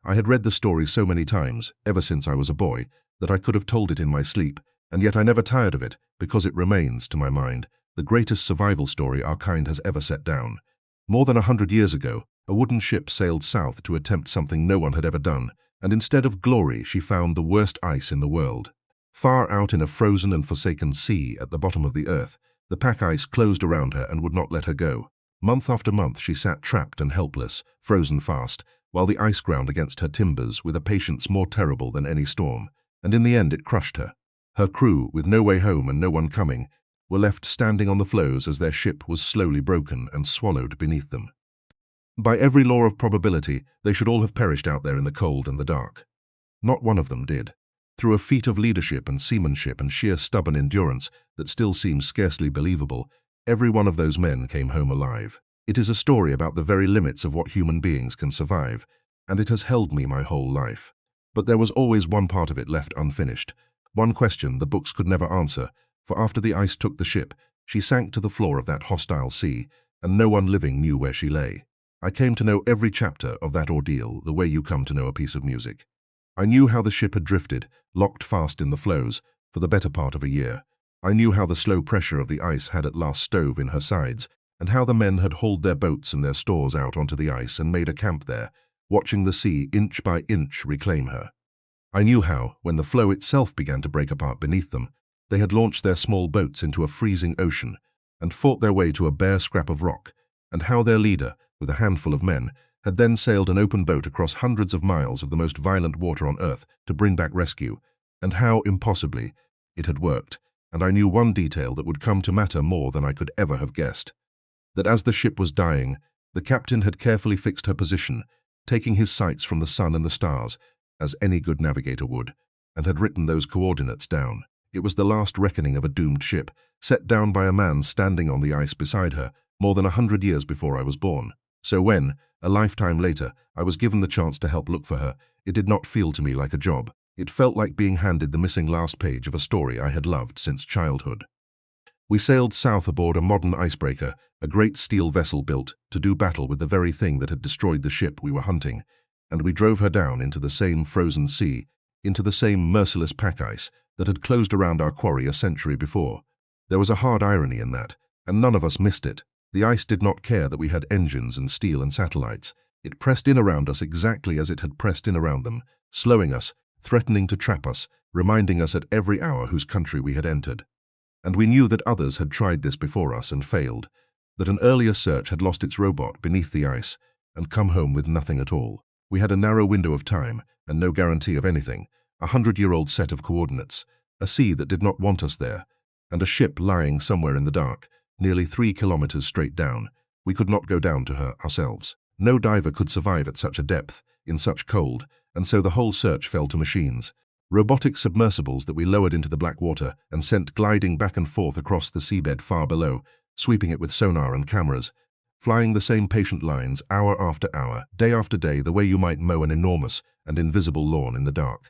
I had read the story so many times, ever since I was a boy, that I could have told it in my sleep, and yet I never tired of it, because it remains, to my mind, the greatest survival story our kind has ever set down. More than 100 years ago, a wooden ship sailed south to attempt something no one had ever done, and instead of glory she found the worst ice in the world. Far out in a frozen and forsaken sea at the bottom of the earth, the pack ice closed around her and would not let her go. Month after month she sat trapped and helpless, frozen fast, while the ice ground against her timbers with a patience more terrible than any storm, and in the end it crushed her. Her crew, with no way home and no one coming, were left standing on the floes as their ship was slowly broken and swallowed beneath them. By every law of probability, they should all have perished out there in the cold and the dark. Not one of them did. Through a feat of leadership and seamanship and sheer stubborn endurance that still seems scarcely believable, every one of those men came home alive. It is a story about the very limits of what human beings can survive, and it has held me my whole life. But there was always one part of it left unfinished, one question the books could never answer, for after the ice took the ship, she sank to the floor of that hostile sea, and no one living knew where she lay. I came to know every chapter of that ordeal the way you come to know a piece of music. I knew how the ship had drifted, locked fast in the floes, for the better part of a year. I knew how the slow pressure of the ice had at last stove in her sides, and how the men had hauled their boats and their stores out onto the ice and made a camp there, watching the sea inch by inch reclaim her. I knew how, when the floe itself began to break apart beneath them, they had launched their small boats into a freezing ocean and fought their way to a bare scrap of rock, and how their leader, with a handful of men, had then sailed an open boat across hundreds of miles of the most violent water on Earth to bring back rescue, and how, impossibly, it had worked. And I knew one detail that would come to matter more than I could ever have guessed. That as the ship was dying, the captain had carefully fixed her position, taking his sights from the sun and the stars, as any good navigator would, and had written those coordinates down. It was the last reckoning of a doomed ship, set down by a man standing on the ice beside her, more than 100 years before I was born. So when, a lifetime later, I was given the chance to help look for her, it did not feel to me like a job. It felt like being handed the missing last page of a story I had loved since childhood. We sailed south aboard a modern icebreaker, a great steel vessel built to do battle with the very thing that had destroyed the ship we were hunting, and we drove her down into the same frozen sea, into the same merciless pack ice that had closed around our quarry a century before. There was a hard irony in that, and none of us missed it. The ice did not care that we had engines and steel and satellites. It pressed in around us exactly as it had pressed in around them, slowing us, threatening to trap us, reminding us at every hour whose country we had entered. And we knew that others had tried this before us and failed, that an earlier search had lost its robot beneath the ice and come home with nothing at all. We had a narrow window of time and no guarantee of anything, 100-year-old set of coordinates, a sea that did not want us there, and a ship lying somewhere in the dark, nearly 3 kilometers straight down. We could not go down to her ourselves. No diver could survive at such a depth, in such cold, and so the whole search fell to machines. Robotic submersibles that we lowered into the black water and sent gliding back and forth across the seabed far below, sweeping it with sonar and cameras, flying the same patient lines hour after hour, day after day, the way you might mow an enormous and invisible lawn in the dark.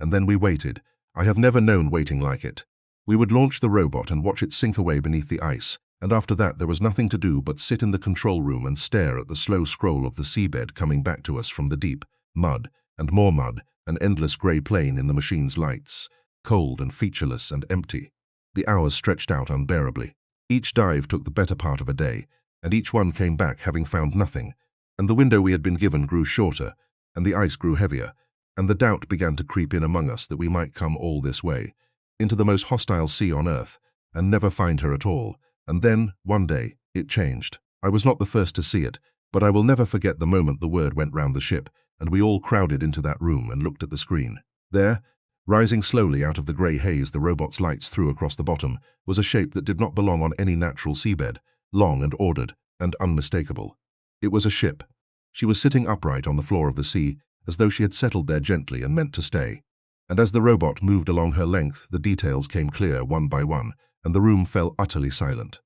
And then we waited. I have never known waiting like it. We would launch the robot and watch it sink away beneath the ice, and after that there was nothing to do but sit in the control room and stare at the slow scroll of the seabed coming back to us from the deep, mud, and more mud, an endless grey plain in the machine's lights, cold and featureless and empty. The hours stretched out unbearably. Each dive took the better part of a day, and each one came back having found nothing, and the window we had been given grew shorter, and the ice grew heavier, and the doubt began to creep in among us that we might come all this way, into the most hostile sea on earth, and never find her at all. And then, one day, it changed. I was not the first to see it, but I will never forget the moment the word went round the ship, and we all crowded into that room and looked at the screen. There, rising slowly out of the grey haze the robot's lights threw across the bottom, was a shape that did not belong on any natural seabed, long and ordered and unmistakable. It was a ship. She was sitting upright on the floor of the sea, as though she had settled there gently and meant to stay. And as the robot moved along her length, the details came clear one by one, and the room fell utterly silent.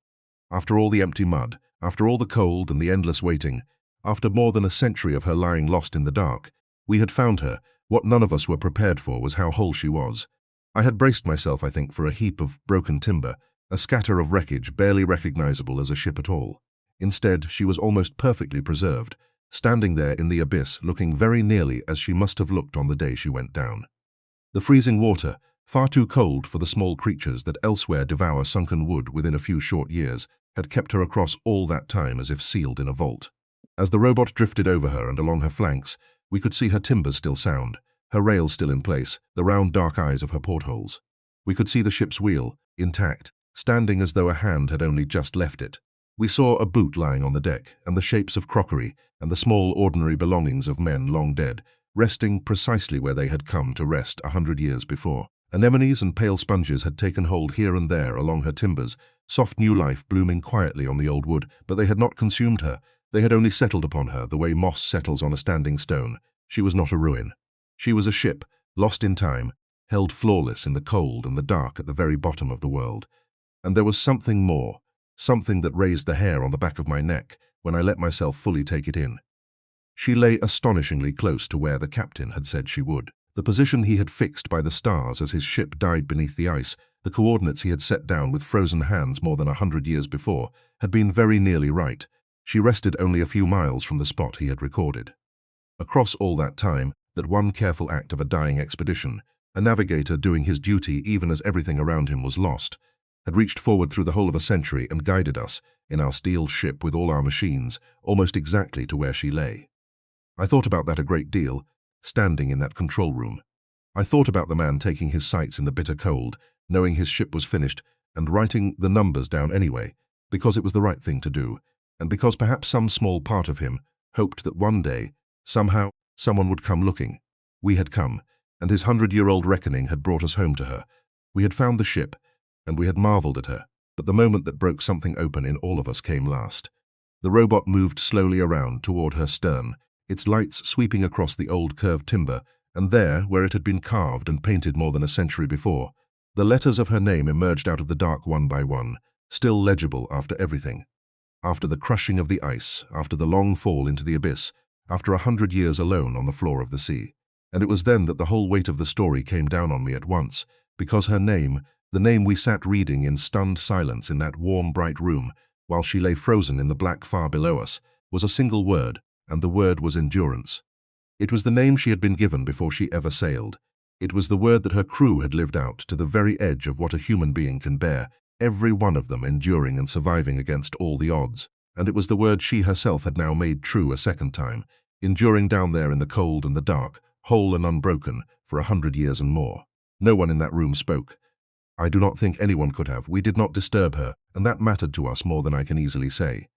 After all the empty mud, after all the cold and the endless waiting, after more than a century of her lying lost in the dark, we had found her. What none of us were prepared for was how whole she was. I had braced myself, I think, for a heap of broken timber, a scatter of wreckage barely recognizable as a ship at all. Instead, she was almost perfectly preserved, standing there in the abyss, looking very nearly as she must have looked on the day she went down. The freezing water, far too cold for the small creatures that elsewhere devour sunken wood within a few short years, had kept her across all that time as if sealed in a vault. As the robot drifted over her and along her flanks, we could see her timbers still sound, her rails still in place, the round dark eyes of her portholes. We could see the ship's wheel, intact, standing as though a hand had only just left it. We saw a boot lying on the deck, and the shapes of crockery, and the small ordinary belongings of men long dead, resting precisely where they had come to rest 100 years before. Anemones and pale sponges had taken hold here and there along her timbers, soft new life blooming quietly on the old wood, but they had not consumed her. They had only settled upon her the way moss settles on a standing stone. She was not a ruin. She was a ship, lost in time, held flawless in the cold and the dark at the very bottom of the world. And there was something more, something that raised the hair on the back of my neck when I let myself fully take it in. She lay astonishingly close to where the captain had said she would. The position he had fixed by the stars as his ship died beneath the ice, the coordinates he had set down with frozen hands more than 100 years before, had been very nearly right. She rested only a few miles from the spot he had recorded. Across all that time, that one careful act of a dying expedition, a navigator doing his duty even as everything around him was lost, had reached forward through the whole of a century and guided us, in our steel ship with all our machines, almost exactly to where she lay. I thought about that a great deal, standing in that control room. I thought about the man taking his sights in the bitter cold, knowing his ship was finished, and writing the numbers down anyway, because it was the right thing to do, and because perhaps some small part of him hoped that one day, somehow, someone would come looking. We had come, and his 100-year-old reckoning had brought us home to her. We had found the ship, and we had marveled at her, but the moment that broke something open in all of us came last. The robot moved slowly around toward her stern, its lights sweeping across the old curved timber, and there, where it had been carved and painted more than a century before, the letters of her name emerged out of the dark one by one, still legible after everything. After the crushing of the ice, after the long fall into the abyss, after 100 years alone on the floor of the sea. And it was then that the whole weight of the story came down on me at once, because her name, the name we sat reading in stunned silence in that warm, bright room, while she lay frozen in the black far below us, was a single word, and the word was endurance. It was the name she had been given before she ever sailed. It was the word that her crew had lived out to the very edge of what a human being can bear, every one of them enduring and surviving against all the odds. And it was the word she herself had now made true a second time, enduring down there in the cold and the dark, whole and unbroken, for 100 years and more. No one in that room spoke. I do not think anyone could have. We did not disturb her, and that mattered to us more than I can easily say.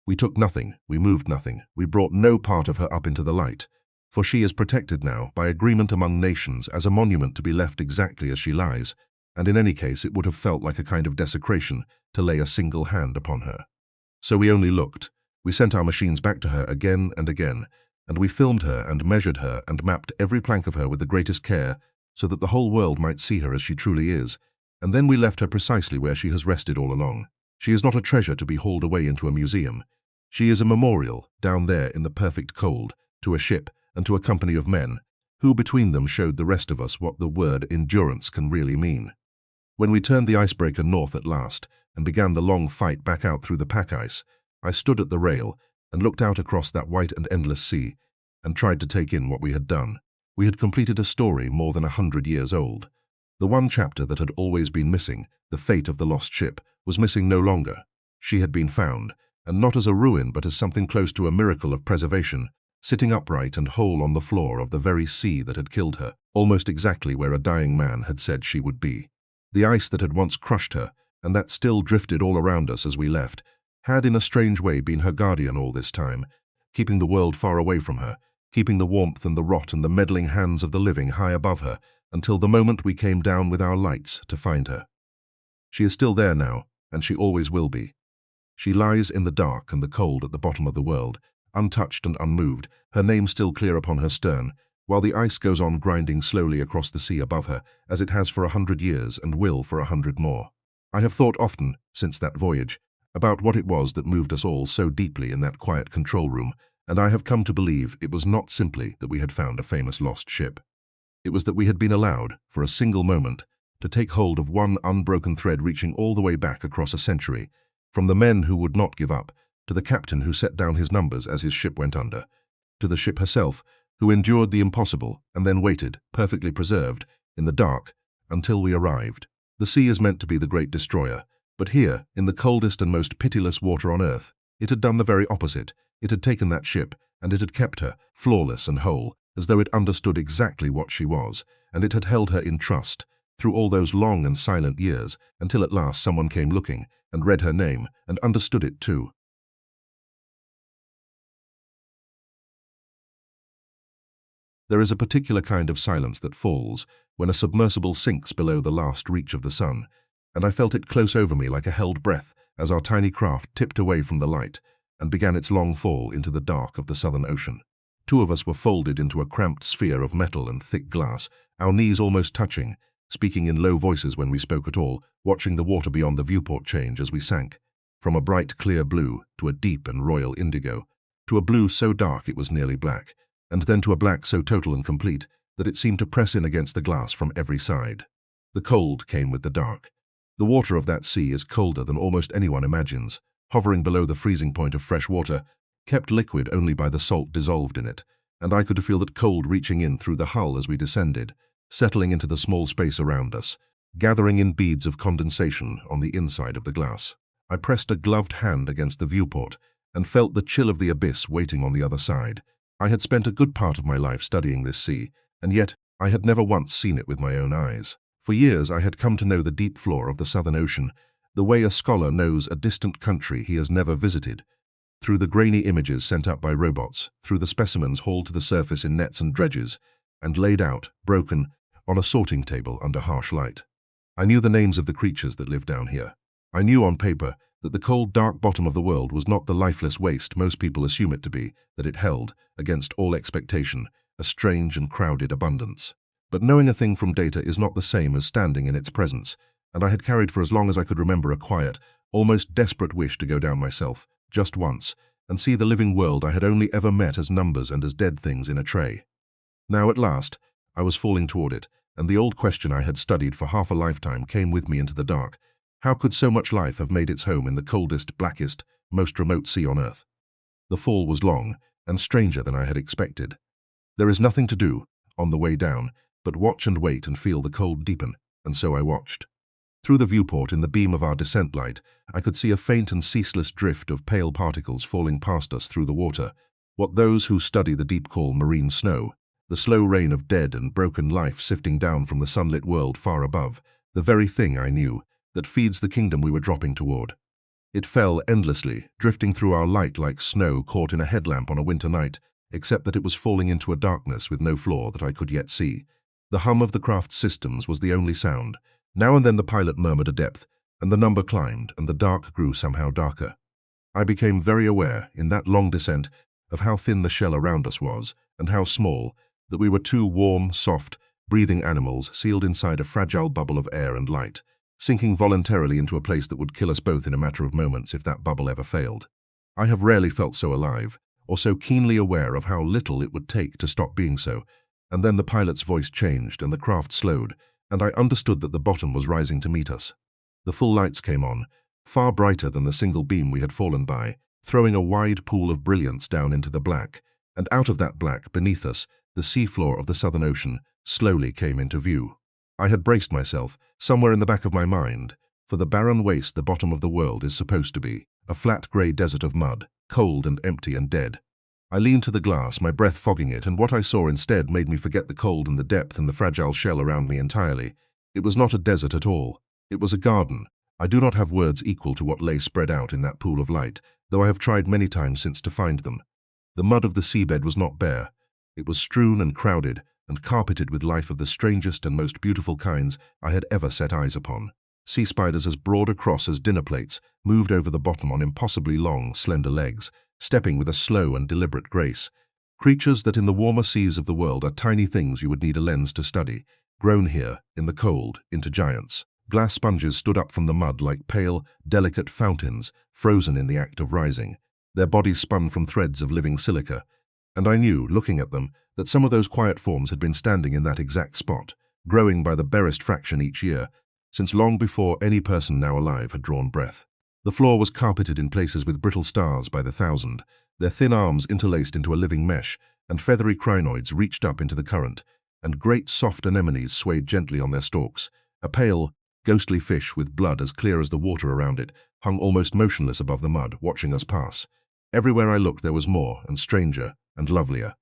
We took nothing, we moved nothing, we brought no part of her up into the light, for she is protected now by agreement among nations as a monument to be left exactly as she lies, and in any case it would have felt like a kind of desecration to lay a single hand upon her. So we only looked. We sent our machines back to her again and again, and we filmed her and measured her and mapped every plank of her with the greatest care, so that the whole world might see her as she truly is, and then we left her precisely where she has rested all along. She is not a treasure to be hauled away into a museum. She is a memorial, down there in the perfect cold, to a ship and to a company of men, who between them showed the rest of us what the word endurance can really mean. When we turned the icebreaker north at last, and began the long fight back out through the pack ice, I stood at the rail and looked out across that white and endless sea, and tried to take in what we had done. We had completed a story more than 100 years old. The one chapter that had always been missing, the fate of the lost ship, was missing no longer. She had been found, and not as a ruin but as something close to a miracle of preservation, sitting upright and whole on the floor of the very sea that had killed her, almost exactly where a dying man had said she would be. The ice that had once crushed her, and that still drifted all around us as we left, had in a strange way been her guardian all this time, keeping the world far away from her, keeping the warmth and the rot and the meddling hands of the living high above her, until the moment we came down with our lights to find her. She is still there now, and she always will be. She lies in the dark and the cold at the bottom of the world, untouched and unmoved, her name still clear upon her stern, while the ice goes on grinding slowly across the sea above her, as it has for 100 years and will for 100 more. I have thought often, since that voyage, about what it was that moved us all so deeply in that quiet control room, and I have come to believe it was not simply that we had found a famous lost ship. It was that we had been allowed, for a single moment, to take hold of one unbroken thread reaching all the way back across a century, from the men who would not give up, to the captain who set down his numbers as his ship went under, to the ship herself, who endured the impossible and then waited, perfectly preserved, in the dark, until we arrived. The sea is meant to be the great destroyer, but here, in the coldest and most pitiless water on earth, it had done the very opposite. It had taken that ship, and it had kept her, flawless and whole, as though it understood exactly what she was, and it had held her in trust, through all those long and silent years, until at last someone came looking, and read her name, and understood it too. There is a particular kind of silence that falls when a submersible sinks below the last reach of the sun, and I felt it close over me like a held breath as our tiny craft tipped away from the light and began its long fall into the dark of the Southern Ocean. Two of us were folded into a cramped sphere of metal and thick glass, our knees almost touching, speaking in low voices when we spoke at all, watching the water beyond the viewport change as we sank, from a bright clear blue to a deep and royal indigo, to a blue so dark it was nearly black, and then to a black so total and complete that it seemed to press in against the glass from every side. The cold came with the dark. The water of that sea is colder than almost anyone imagines, hovering below the freezing point of fresh water, kept liquid only by the salt dissolved in it, and I could feel that cold reaching in through the hull as we descended, settling into the small space around us, gathering in beads of condensation on the inside of the glass. I pressed a gloved hand against the viewport and felt the chill of the abyss waiting on the other side. I had spent a good part of my life studying this sea, and yet I had never once seen it with my own eyes. For years I had come to know the deep floor of the Southern Ocean, the way a scholar knows a distant country he has never visited, through the grainy images sent up by robots, through the specimens hauled to the surface in nets and dredges, and laid out, broken, on a sorting table under harsh light. I knew the names of the creatures that lived down here. I knew on paper that the cold, dark bottom of the world was not the lifeless waste most people assume it to be, that it held, against all expectation, a strange and crowded abundance. But knowing a thing from data is not the same as standing in its presence, and I had carried for as long as I could remember a quiet, almost desperate wish to go down myself, just once, and see the living world I had only ever met as numbers and as dead things in a tray. Now at last, I was falling toward it, and the old question I had studied for half a lifetime came with me into the dark. How could so much life have made its home in the coldest, blackest, most remote sea on Earth? The fall was long, and stranger than I had expected. There is nothing to do, on the way down, but watch and wait and feel the cold deepen, and so I watched. Through the viewport in the beam of our descent light, I could see a faint and ceaseless drift of pale particles falling past us through the water, what those who study the deep call marine snow, the slow rain of dead and broken life sifting down from the sunlit world far above, the very thing I knew, that feeds the kingdom we were dropping toward. It fell endlessly, drifting through our light like snow caught in a headlamp on a winter night, except that it was falling into a darkness with no floor that I could yet see. The hum of the craft's systems was the only sound. Now and then the pilot murmured a depth, and the number climbed, and the dark grew somehow darker. I became very aware, in that long descent, of how thin the shell around us was, and how small, that we were two warm, soft, breathing animals sealed inside a fragile bubble of air and light, sinking voluntarily into a place that would kill us both in a matter of moments if that bubble ever failed. I have rarely felt so alive, or so keenly aware of how little it would take to stop being so, and then the pilot's voice changed and the craft slowed, and I understood that the bottom was rising to meet us. The full lights came on, far brighter than the single beam we had fallen by, throwing a wide pool of brilliance down into the black, and out of that black, beneath us, the seafloor of the Southern Ocean slowly came into view. I had braced myself, somewhere in the back of my mind, for the barren waste the bottom of the world is supposed to be, a flat grey desert of mud, cold and empty and dead. I leaned to the glass, my breath fogging it, and what I saw instead made me forget the cold and the depth and the fragile shell around me entirely. It was not a desert at all. It was a garden. I do not have words equal to what lay spread out in that pool of light, though I have tried many times since to find them. The mud of the seabed was not bare. It was strewn and crowded, and carpeted with life of the strangest and most beautiful kinds I had ever set eyes upon. Sea spiders as broad across as dinner plates moved over the bottom on impossibly long, slender legs, stepping with a slow and deliberate grace. Creatures that in the warmer seas of the world are tiny things you would need a lens to study, grown here, in the cold, into giants. Glass sponges stood up from the mud like pale, delicate fountains, frozen in the act of rising, their bodies spun from threads of living silica, and I knew, looking at them, that some of those quiet forms had been standing in that exact spot, growing by the barest fraction each year, since long before any person now alive had drawn breath. The floor was carpeted in places with brittle stars by the thousand, their thin arms interlaced into a living mesh, and feathery crinoids reached up into the current, and great soft anemones swayed gently on their stalks. A pale, ghostly fish with blood as clear as the water around it hung almost motionless above the mud, watching us pass. Everywhere I looked there was more, and stranger, and lovelier.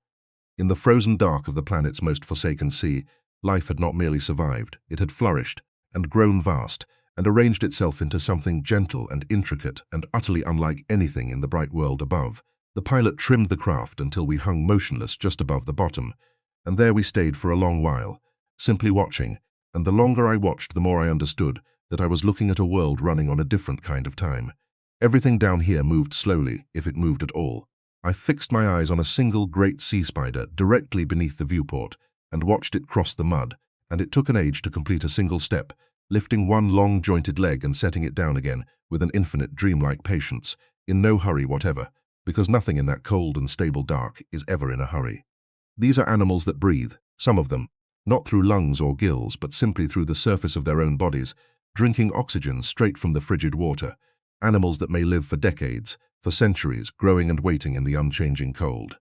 In the frozen dark of the planet's most forsaken sea, life had not merely survived, it had flourished, and grown vast, and arranged itself into something gentle and intricate and utterly unlike anything in the bright world above. The pilot trimmed the craft until we hung motionless just above the bottom, and there we stayed for a long while, simply watching, and the longer I watched the more I understood that I was looking at a world running on a different kind of time. Everything down here moved slowly, if it moved at all. I fixed my eyes on a single great sea spider directly beneath the viewport and watched it cross the mud, and it took an age to complete a single step, lifting one long jointed leg and setting it down again with an infinite dreamlike patience, in no hurry whatever, because nothing in that cold and stable dark is ever in a hurry. These are animals that breathe, some of them, not through lungs or gills, but simply through the surface of their own bodies, drinking oxygen straight from the frigid water. Animals that may live for decades, for centuries, growing and waiting in the unchanging cold.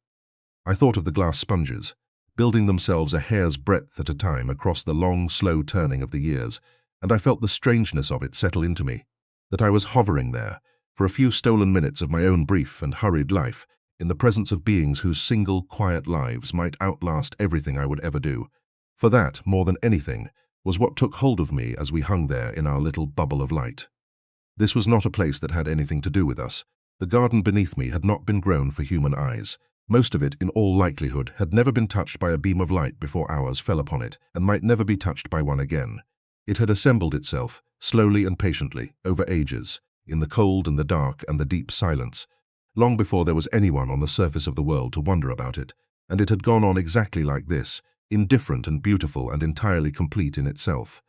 I thought of the glass sponges, building themselves a hair's breadth at a time across the long, slow turning of the years, and I felt the strangeness of it settle into me, that I was hovering there, for a few stolen minutes of my own brief and hurried life, in the presence of beings whose single, quiet lives might outlast everything I would ever do. For that, more than anything, was what took hold of me as we hung there in our little bubble of light. This was not a place that had anything to do with us. The garden beneath me had not been grown for human eyes. Most of it, in all likelihood, had never been touched by a beam of light before ours fell upon it, and might never be touched by one again. It had assembled itself, slowly and patiently, over ages, in the cold and the dark and the deep silence, long before there was anyone on the surface of the world to wonder about it, and it had gone on exactly like this, indifferent and beautiful and entirely complete in itself,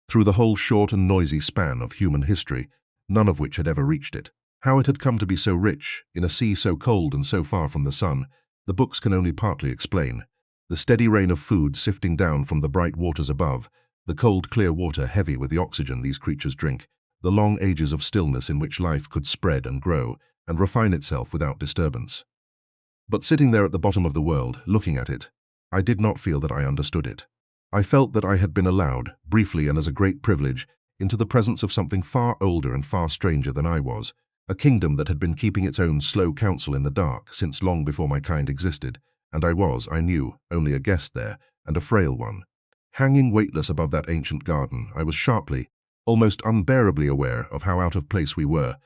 through the whole short and noisy span of human history, none of which had ever reached it. How it had come to be so rich, in a sea so cold and so far from the sun, the books can only partly explain. The steady rain of food sifting down from the bright waters above, the cold clear water heavy with the oxygen these creatures drink, the long ages of stillness in which life could spread and grow and refine itself without disturbance. But sitting there at the bottom of the world, looking at it, I did not feel that I understood it. I felt that I had been allowed, briefly and as a great privilege, into the presence of something far older and far stranger than I was, a kingdom that had been keeping its own slow counsel in the dark since long before my kind existed, and I was, I knew, only a guest there, and a frail one. Hanging weightless above that ancient garden, I was sharply, almost unbearably aware of how out of place we were,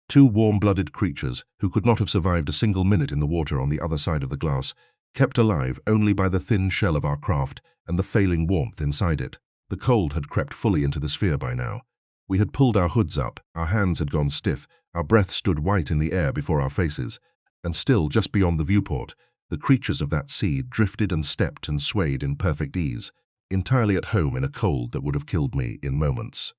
two warm-blooded creatures who could not have survived a single minute in the water on the other side of the glass, kept alive only by the thin shell of our craft and the failing warmth inside it. The cold had crept fully into the sphere by now. We had pulled our hoods up, our hands had gone stiff, our breath stood white in the air before our faces, and still, just beyond the viewport, the creatures of that sea drifted and stepped and swayed in perfect ease, entirely at home in a cold that would have killed me in moments.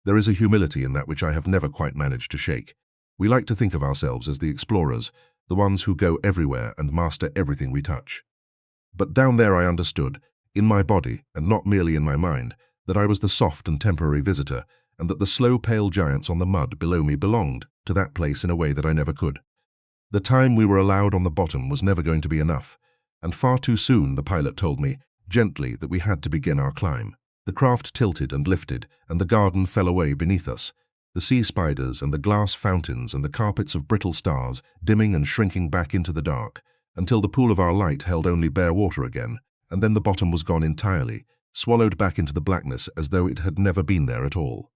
There is a humility in that which I have never quite managed to shake. We like to think of ourselves as the explorers, the ones who go everywhere and master everything we touch. But down there I understood, in my body, and not merely in my mind, that I was the soft and temporary visitor, and that the slow pale giants on the mud below me belonged to that place in a way that I never could. The time we were allowed on the bottom was never going to be enough, and far too soon the pilot told me, gently, that we had to begin our climb. The craft tilted and lifted, and the garden fell away beneath us, the sea spiders and the glass fountains and the carpets of brittle stars dimming and shrinking back into the dark, until the pool of our light held only bare water again, and then the bottom was gone entirely, swallowed back into the blackness as though it had never been there at all.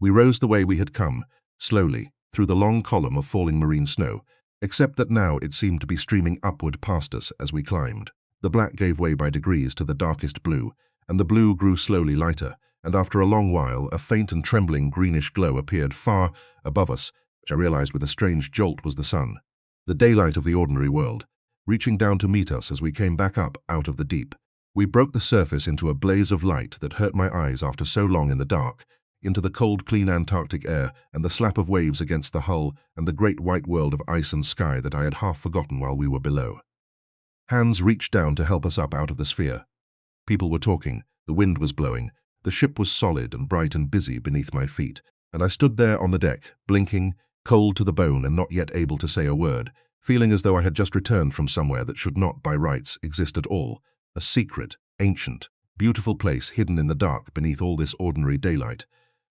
We rose the way we had come, slowly, through the long column of falling marine snow, except that now it seemed to be streaming upward past us as we climbed. The black gave way by degrees to the darkest blue, and the blue grew slowly lighter, and after a long while a faint and trembling greenish glow appeared far above us, which I realized with a strange jolt was the sun, the daylight of the ordinary world, reaching down to meet us as we came back up out of the deep. We broke the surface into a blaze of light that hurt my eyes after so long in the dark, into the cold, clean Antarctic air and the slap of waves against the hull and the great white world of ice and sky that I had half forgotten while we were below. Hands reached down to help us up out of the sphere. People were talking, the wind was blowing, the ship was solid and bright and busy beneath my feet, and I stood there on the deck, blinking, cold to the bone and not yet able to say a word, feeling as though I had just returned from somewhere that should not, by rights, exist at all. A secret, ancient, beautiful place hidden in the dark beneath all this ordinary daylight.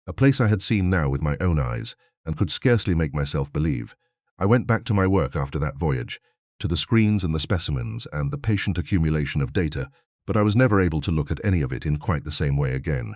A place I had seen now with my own eyes, and could scarcely make myself believe. I went back to my work after that voyage, to the screens and the specimens and the patient accumulation of data, but I was never able to look at any of it in quite the same way again.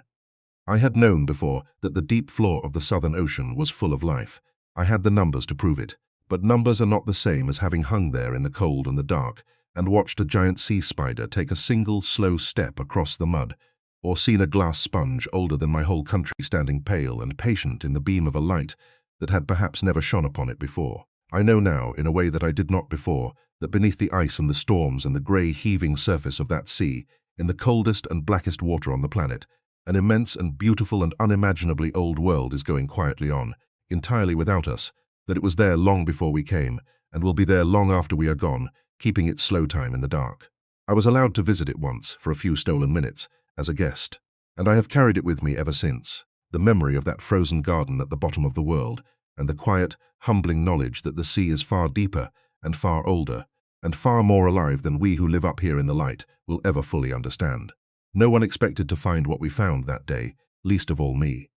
I had known before that the deep floor of the Southern Ocean was full of life. I had the numbers to prove it, but numbers are not the same as having hung there in the cold and the dark, and watched a giant sea spider take a single slow step across the mud, or seen a glass sponge older than my whole country standing pale and patient in the beam of a light that had perhaps never shone upon it before. I know now, in a way that I did not before, that beneath the ice and the storms and the grey heaving surface of that sea, in the coldest and blackest water on the planet, an immense and beautiful and unimaginably old world is going quietly on, entirely without us, that it was there long before we came, and will be there long after we are gone, keeping its slow time in the dark. I was allowed to visit it once, for a few stolen minutes, as a guest, and I have carried it with me ever since, the memory of that frozen garden at the bottom of the world, and the quiet, humbling knowledge that the sea is far deeper and far older, and far more alive than we who live up here in the light will ever fully understand. No one expected to find what we found that day, least of all me.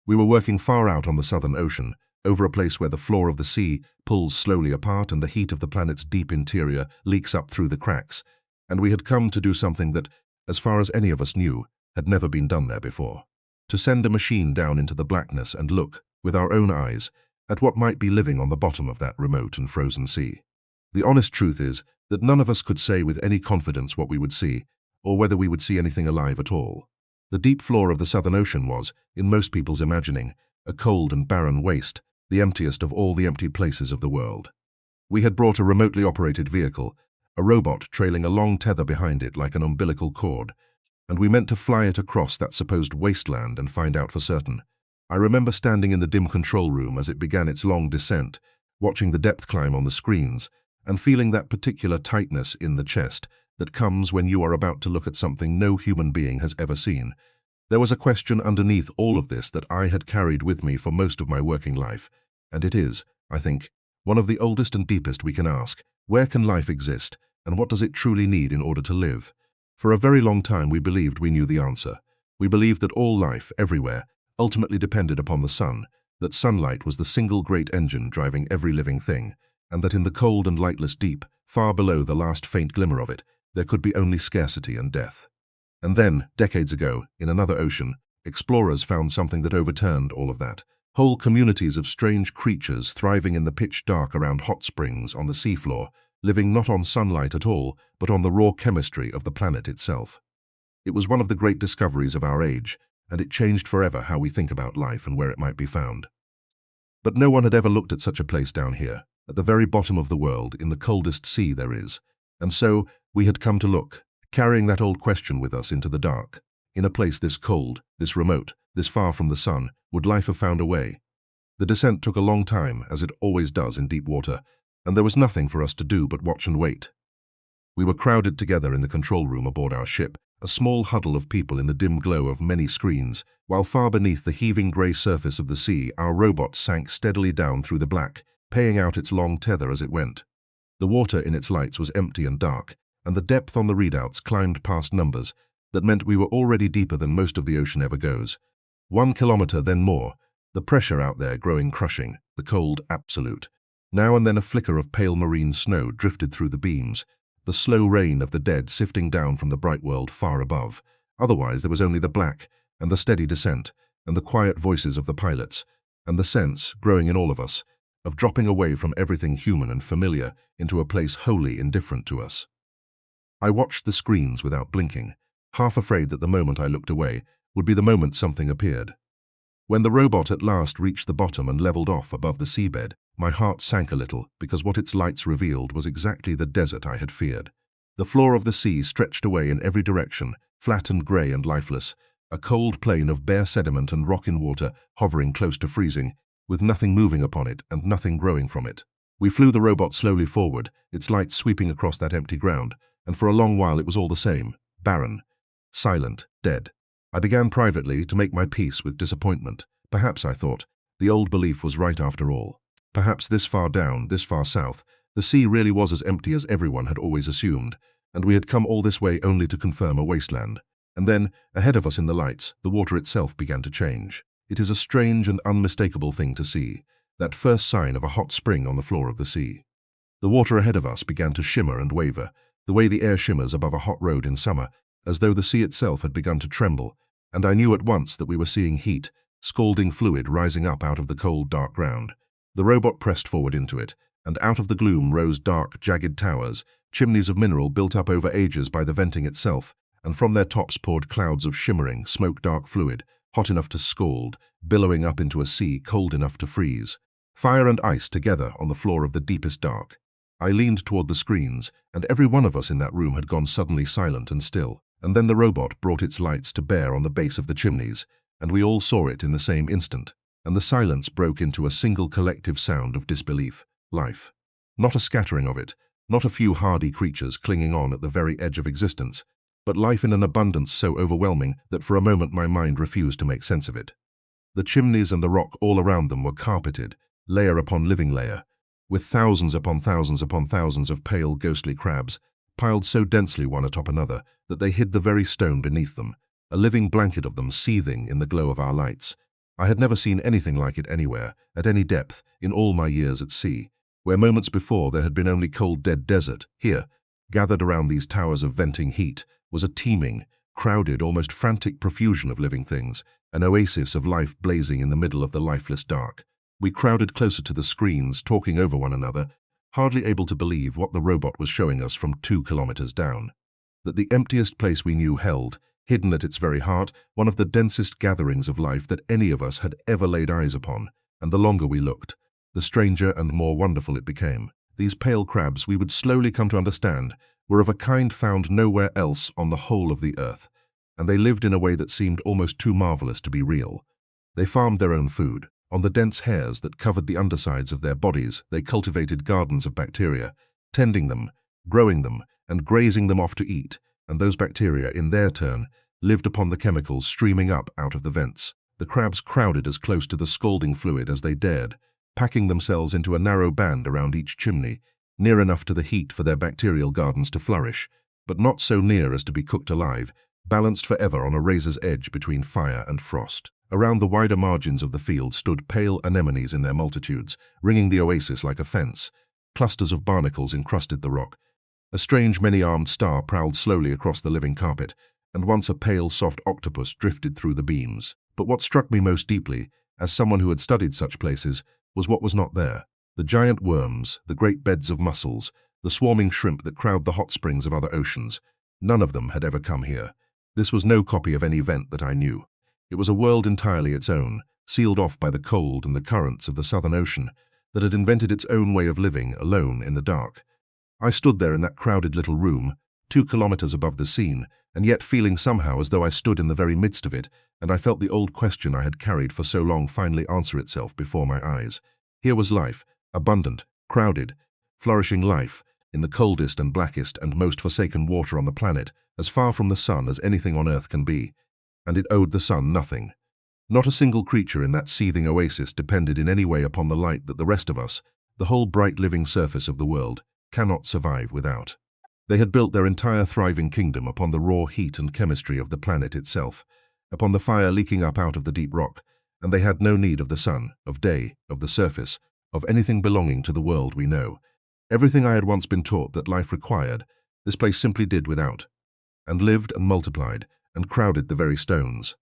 We were working far out on the Southern Ocean, over a place where the floor of the sea pulls slowly apart and the heat of the planet's deep interior leaks up through the cracks, and we had come to do something that, as far as any of us knew, had never been done there before. To send a machine down into the blackness and look, with our own eyes, at what might be living on the bottom of that remote and frozen sea. The honest truth is that none of us could say with any confidence what we would see, or whether we would see anything alive at all. The deep floor of the Southern Ocean was, in most people's imagining, a cold and barren waste, the emptiest of all the empty places of the world. We had brought a remotely operated vehicle, a robot trailing a long tether behind it like an umbilical cord, and we meant to fly it across that supposed wasteland and find out for certain. I remember standing in the dim control room as it began its long descent, watching the depth climb on the screens, and feeling that particular tightness in the chest that comes when you are about to look at something no human being has ever seen. There was a question underneath all of this that I had carried with me for most of my working life, and it is, I think, one of the oldest and deepest we can ask. Where can life exist, and what does it truly need in order to live? For a very long time we believed we knew the answer. We believed that all life, everywhere, ultimately depended upon the sun, that sunlight was the single great engine driving every living thing, and that in the cold and lightless deep, far below the last faint glimmer of it, there could be only scarcity and death. And then, decades ago, in another ocean, explorers found something that overturned all of that. Whole communities of strange creatures thriving in the pitch dark around hot springs on the seafloor, living not on sunlight at all, but on the raw chemistry of the planet itself. It was one of the great discoveries of our age, and it changed forever how we think about life and where it might be found. But no one had ever looked at such a place down here, at the very bottom of the world, in the coldest sea there is, and so we had come to look, carrying that old question with us into the dark. In a place this cold, this remote, this far from the sun, would life have found a way? The descent took a long time, as it always does in deep water, and there was nothing for us to do but watch and wait. We were crowded together in the control room aboard our ship, a small huddle of people in the dim glow of many screens, while far beneath the heaving grey surface of the sea our robot sank steadily down through the black, paying out its long tether as it went. The water in its lights was empty and dark, and the depth on the readouts climbed past numbers that meant we were already deeper than most of the ocean ever goes. 1 kilometre, then more, the pressure out there growing crushing, the cold absolute. Now and then a flicker of pale marine snow drifted through the beams, the slow rain of the dead sifting down from the bright world far above. Otherwise there was only the black, and the steady descent, and the quiet voices of the pilots, and the sense, growing in all of us, of dropping away from everything human and familiar into a place wholly indifferent to us. I watched the screens without blinking, half afraid that the moment I looked away would be the moment something appeared. When the robot at last reached the bottom and leveled off above the seabed, my heart sank a little because what its lights revealed was exactly the desert I had feared. The floor of the sea stretched away in every direction, flat and grey and lifeless, a cold plain of bare sediment and rock in water hovering close to freezing, with nothing moving upon it and nothing growing from it. We flew the robot slowly forward, its lights sweeping across that empty ground, and for a long while it was all the same, barren, silent, dead. I began privately to make my peace with disappointment. Perhaps, I thought, the old belief was right after all. Perhaps this far down, this far south, The sea really was as empty as everyone had always assumed, and we had come all this way only to confirm a wasteland. And then, ahead of us in the lights, the water itself began to change. It is a strange and unmistakable thing to see, that first sign of a hot spring on the floor of the sea. The water ahead of us began to shimmer and waver, the way the air shimmers above a hot road in summer, as though the sea itself had begun to tremble, and I knew at once that we were seeing heat, scalding fluid rising up out of the cold, dark ground. The robot pressed forward into it, and out of the gloom rose dark, jagged towers, chimneys of mineral built up over ages by the venting itself, and from their tops poured clouds of shimmering, smoke-dark fluid, hot enough to scald, billowing up into a sea cold enough to freeze. Fire and ice together on the floor of the deepest dark. I leaned toward the screens, and every one of us in that room had gone suddenly silent and still. And then the robot brought its lights to bear on the base of the chimneys, and we all saw it in the same instant, and the silence broke into a single collective sound of disbelief. Life. Not a scattering of it, not a few hardy creatures clinging on at the very edge of existence, but life in an abundance so overwhelming that for a moment my mind refused to make sense of it. The chimneys and the rock all around them were carpeted, layer upon living layer, with thousands upon thousands upon thousands of pale, ghostly crabs, piled so densely one atop another that they hid the very stone beneath them, a living blanket of them seething in the glow of our lights. I had never seen anything like it anywhere, at any depth, in all my years at sea, where moments before there had been only cold, dead desert. Here, gathered around these towers of venting heat, was a teeming, crowded, almost frantic profusion of living things, an oasis of life blazing in the middle of the lifeless dark. We crowded closer to the screens, talking over one another, hardly able to believe what the robot was showing us from 2 kilometers down. That the emptiest place we knew held, hidden at its very heart, one of the densest gatherings of life that any of us had ever laid eyes upon, and the longer we looked, the stranger and more wonderful it became. These pale crabs, we would slowly come to understand, were of a kind found nowhere else on the whole of the earth, and they lived in a way that seemed almost too marvelous to be real. They farmed their own food. On the dense hairs that covered the undersides of their bodies, they cultivated gardens of bacteria, tending them, growing them, and grazing them off to eat, and those bacteria, in their turn, lived upon the chemicals streaming up out of the vents. The crabs crowded as close to the scalding fluid as they dared, packing themselves into a narrow band around each chimney, near enough to the heat for their bacterial gardens to flourish, but not so near as to be cooked alive, balanced forever on a razor's edge between fire and frost. Around the wider margins of the field stood pale anemones in their multitudes, ringing the oasis like a fence. Clusters of barnacles encrusted the rock. A strange many-armed star prowled slowly across the living carpet, and once a pale, soft octopus drifted through the beams. But what struck me most deeply, as someone who had studied such places, was what was not there. The giant worms, the great beds of mussels, the swarming shrimp that crowd the hot springs of other oceans. None of them had ever come here. This was no copy of any vent that I knew. It was a world entirely its own, sealed off by the cold and the currents of the Southern Ocean, that had invented its own way of living alone in the dark. I stood there in that crowded little room, 2 kilometers above the scene, and yet feeling somehow as though I stood in the very midst of it, and I felt the old question I had carried for so long finally answer itself before my eyes. Here was life, abundant, crowded, flourishing life, in the coldest and blackest and most forsaken water on the planet, as far from the sun as anything on earth can be. And it owed the sun nothing. Not a single creature in that seething oasis depended in any way upon the light that the rest of us, the whole bright living surface of the world, cannot survive without. They had built their entire thriving kingdom upon the raw heat and chemistry of the planet itself, upon the fire leaking up out of the deep rock, and they had no need of the sun, of day, of the surface, of anything belonging to the world we know. Everything I had once been taught that life required, this place simply did without, and lived and multiplied, and crowded the very stones.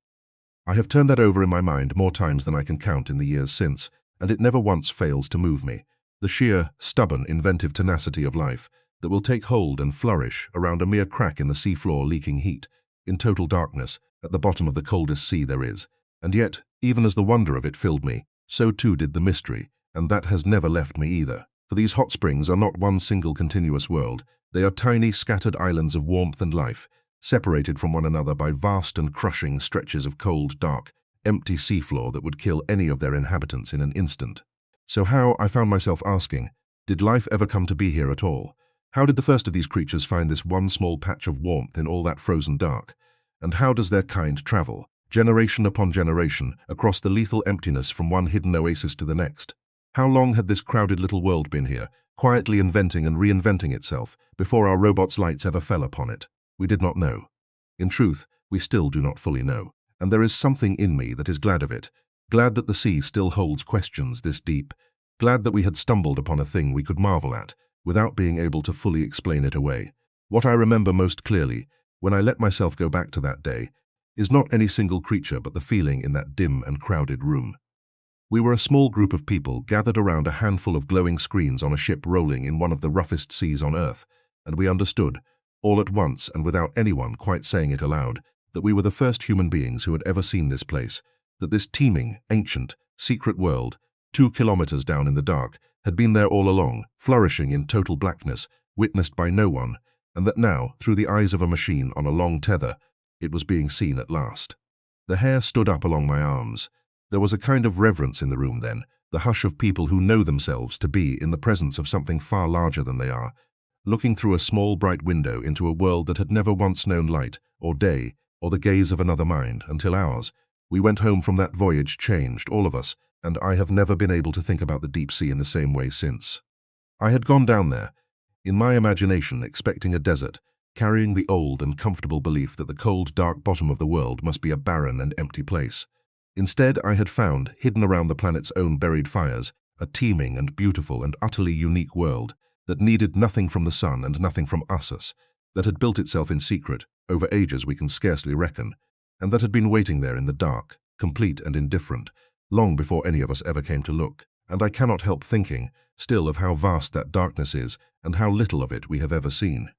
I have turned that over in my mind more times than I can count in the years since, and it never once fails to move me. The sheer, stubborn, inventive tenacity of life that will take hold and flourish around a mere crack in the seafloor leaking heat, in total darkness, at the bottom of the coldest sea there is. And yet, even as the wonder of it filled me, so too did the mystery, and that has never left me either. For these hot springs are not one single continuous world. They are tiny, scattered islands of warmth and life, separated from one another by vast and crushing stretches of cold, dark, empty seafloor that would kill any of their inhabitants in an instant. So how, I found myself asking, did life ever come to be here at all? How did the first of these creatures find this one small patch of warmth in all that frozen dark? And how does their kind travel, generation upon generation, across the lethal emptiness from one hidden oasis to the next? How long had this crowded little world been here, quietly inventing and reinventing itself before our robot's lights ever fell upon it. We did not know. In truth, we still do not fully know. And there is something in me that is glad of it, glad that the sea still holds questions this deep, glad that we had stumbled upon a thing we could marvel at, without being able to fully explain it away. What I remember most clearly, when I let myself go back to that day, is not any single creature but the feeling in that dim and crowded room. We were a small group of people gathered around a handful of glowing screens on a ship rolling in one of the roughest seas on Earth, and we understood, all at once and without anyone quite saying it aloud, that we were the first human beings who had ever seen this place, that this teeming, ancient, secret world, 2 kilometers down in the dark, had been there all along, flourishing in total blackness, witnessed by no one, and that now, through the eyes of a machine on a long tether, it was being seen at last. The hair stood up along my arms. There was a kind of reverence in the room then, the hush of people who know themselves to be in the presence of something far larger than they are, looking through a small bright window into a world that had never once known light, or day, or the gaze of another mind, until ours. We went home from that voyage changed, all of us, and I have never been able to think about the deep sea in the same way since. I had gone down there, in my imagination expecting a desert, carrying the old and comfortable belief that the cold, dark bottom of the world must be a barren and empty place. Instead, I had found, hidden around the planet's own buried fires, a teeming and beautiful and utterly unique world that needed nothing from the sun and nothing from us, that had built itself in secret, over ages we can scarcely reckon, and that had been waiting there in the dark, complete and indifferent, long before any of us ever came to look. And I cannot help thinking, still, of how vast that darkness is and how little of it we have ever seen.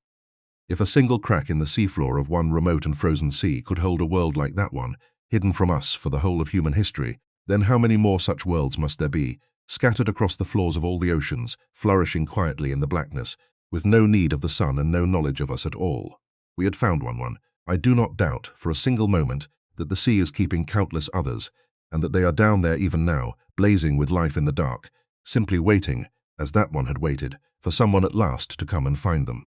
If a single crack in the seafloor of one remote and frozen sea could hold a world like that one, hidden from us for the whole of human history, then how many more such worlds must there be, scattered across the floors of all the oceans, flourishing quietly in the blackness, with no need of the sun and no knowledge of us at all? We had found one. I do not doubt, for a single moment, that the sea is keeping countless others, and that they are down there even now, blazing with life in the dark, simply waiting, as that one had waited, for someone at last to come and find them.